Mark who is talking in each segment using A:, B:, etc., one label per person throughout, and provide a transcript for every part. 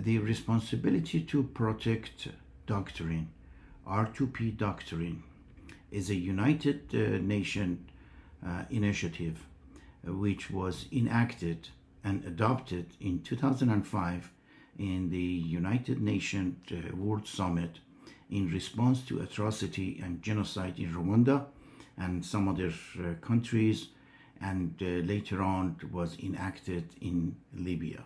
A: The responsibility to protect doctrine, R2P doctrine, is a United Nations initiative which was enacted and adopted in 2005 in the United Nations World Summit in response to atrocity and genocide in Rwanda and some other countries, and later on was enacted in Libya.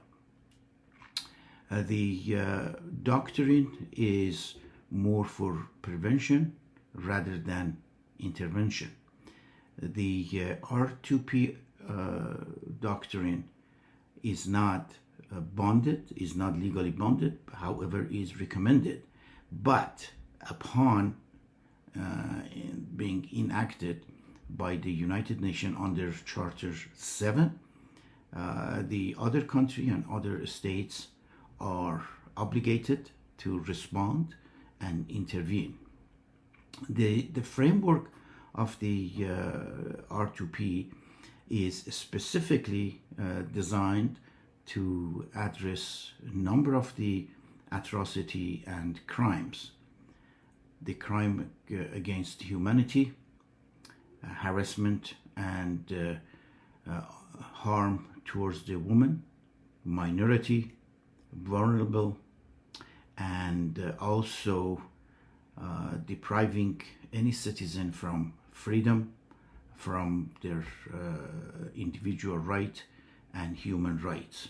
A: The doctrine is more for prevention rather than intervention. The R2P doctrine is not bonded, is not legally bonded, however, is recommended. But upon being enacted by the United Nations under Charter 7, the other country and other states are obligated to respond and intervene. The framework of the R2P is specifically designed to address a number of the atrocity and crimes. The crime against humanity, harassment and harm towards the woman, minority, vulnerable, and also depriving any citizen from freedom, from their individual right and human rights.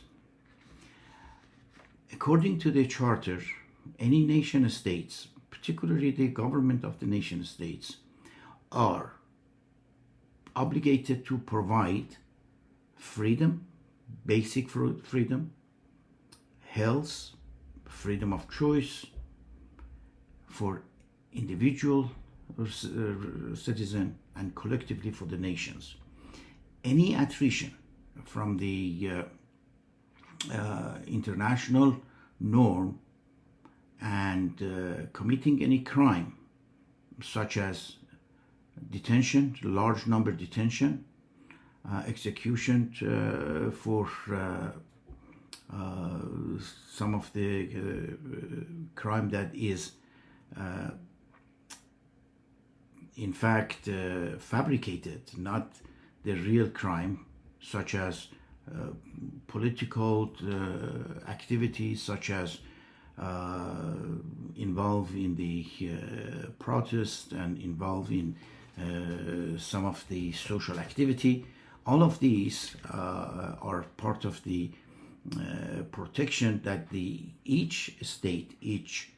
A: According to the Charter, any nation states, particularly the government of the nation states, are obligated to provide freedom, basic freedom, health, freedom of choice for individual citizen and collectively for the nations. Any attrition from the international norm and committing any crime such as detention, large number detention, execution for some of the crime that is in fact fabricated, not the real crime, such as political activities, such as involved in the protest and involved in some of the social activity. All of these are part of the protection that each state, each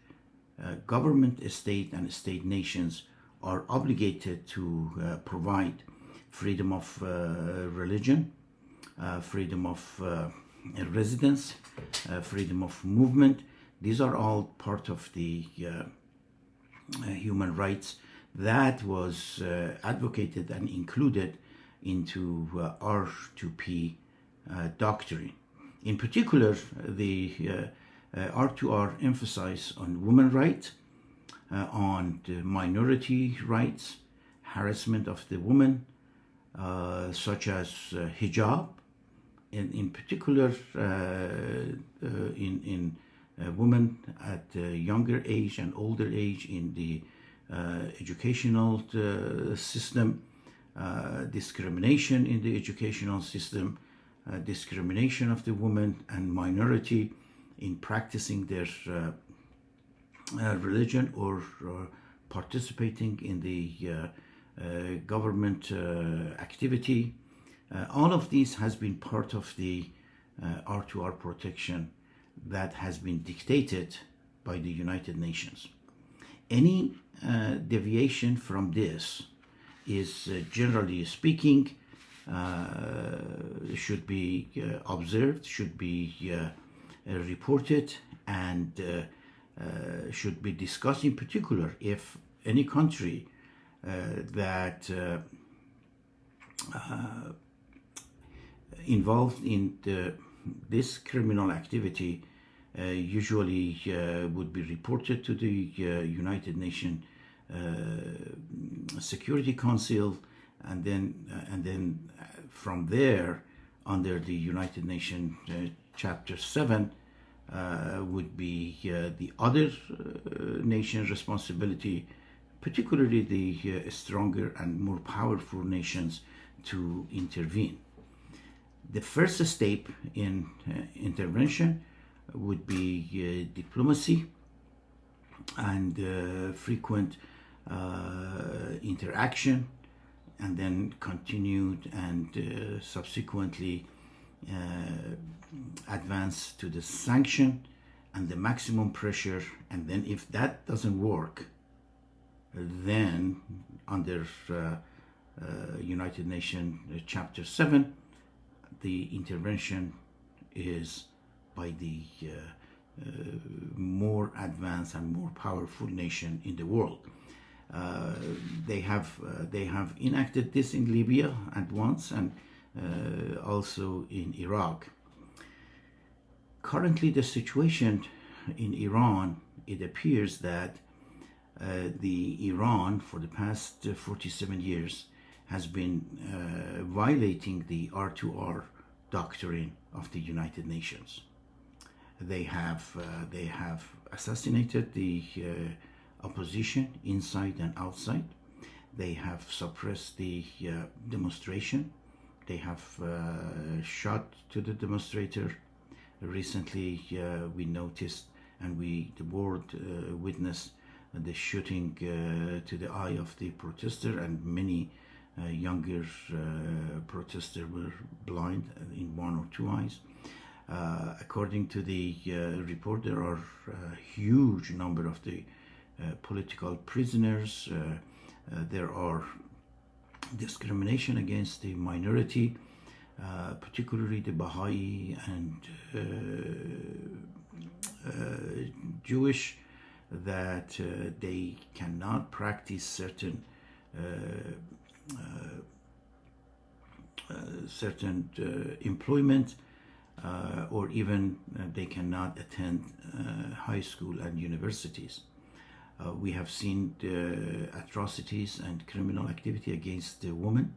A: government, state, and state nations are obligated to provide freedom of religion, freedom of residence, freedom of movement. These are all part of the human rights that was advocated and included into R2P doctrine. In particular, the R2R emphasize on women's rights, on the minority rights, harassment of the woman, such as hijab, and in particular in women at a younger age and older age in the educational system, discrimination in the educational system, discrimination of the woman and minority in practicing their religion or participating in the government activity. All of these has been part of the R2R protection that has been dictated by the United Nations. Any deviation from this is, generally speaking, should be observed, should be reported, and should be discussed. In particular, if any country that involved in this criminal activity usually would be reported to the United Nations Security Council, and then from there, under the United Nations Chapter 7, would be the other nation's responsibility, particularly the stronger and more powerful nations, to intervene. The first step in intervention would be diplomacy and frequent interaction, and then continued and subsequently advance to the sanction and the maximum pressure. And then if that doesn't work, then under United Nations Chapter 7, the intervention is by the more advanced and more powerful nation in the world. They have enacted this in Libya at once, and also in Iraq. Currently, the situation in Iran, it appears that Iran for the past 47 years has been violating the R2R doctrine of the United Nations. They have assassinated the opposition inside and outside. They have suppressed the demonstration. They have shot to the demonstrator. Recently, we noticed and the world witnessed the shooting to the eye of the protester, and many younger protesters were blind in one or two eyes. According to the report, there are a huge number of the political prisoners. There are discrimination against the minority, particularly the Baha'i and Jewish, that they cannot practice certain employment, or even they cannot attend high school and universities. We have seen atrocities and criminal activity against the women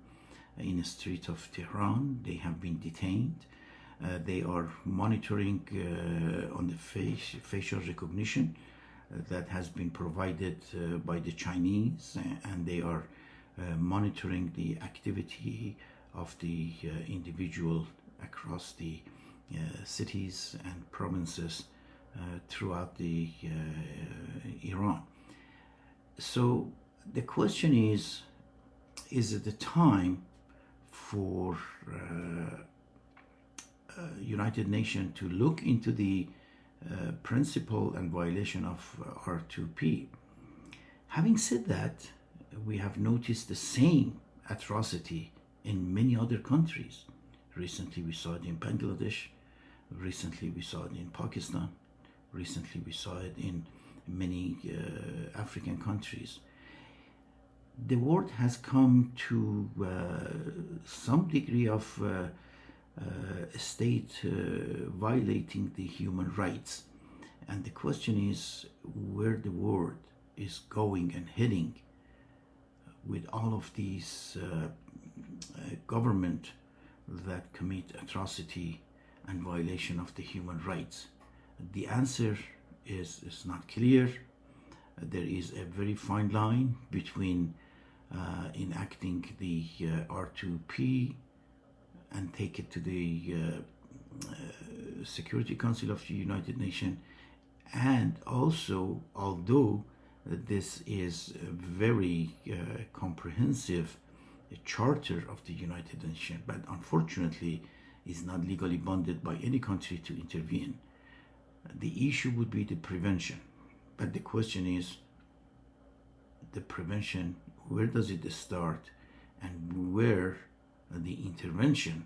A: in the streets of Tehran. They have been detained. They are monitoring on the facial recognition that has been provided by the Chinese, and they are monitoring the activity of the individual across the cities and provinces throughout the Iran. So the question is it the time for United Nations to look into the principle and violation of R2P? Having said that, we have noticed the same atrocity in many other countries. Recently we saw it in Bangladesh. Recently we saw it in Pakistan. Recently we saw it in many African countries. The world has come to some degree of state violating the human rights. And the question is where the world is going and heading with all of these government that commit atrocity and violation of the human rights. The answer is not clear. There is a very fine line between enacting the R2P and take it to the Security Council of the United Nations, and also, although this is a very comprehensive charter of the United Nations, but unfortunately is not legally bonded by any country to intervene. The issue would be the prevention, but the question is the prevention, where does it start, and where the intervention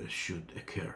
A: should occur.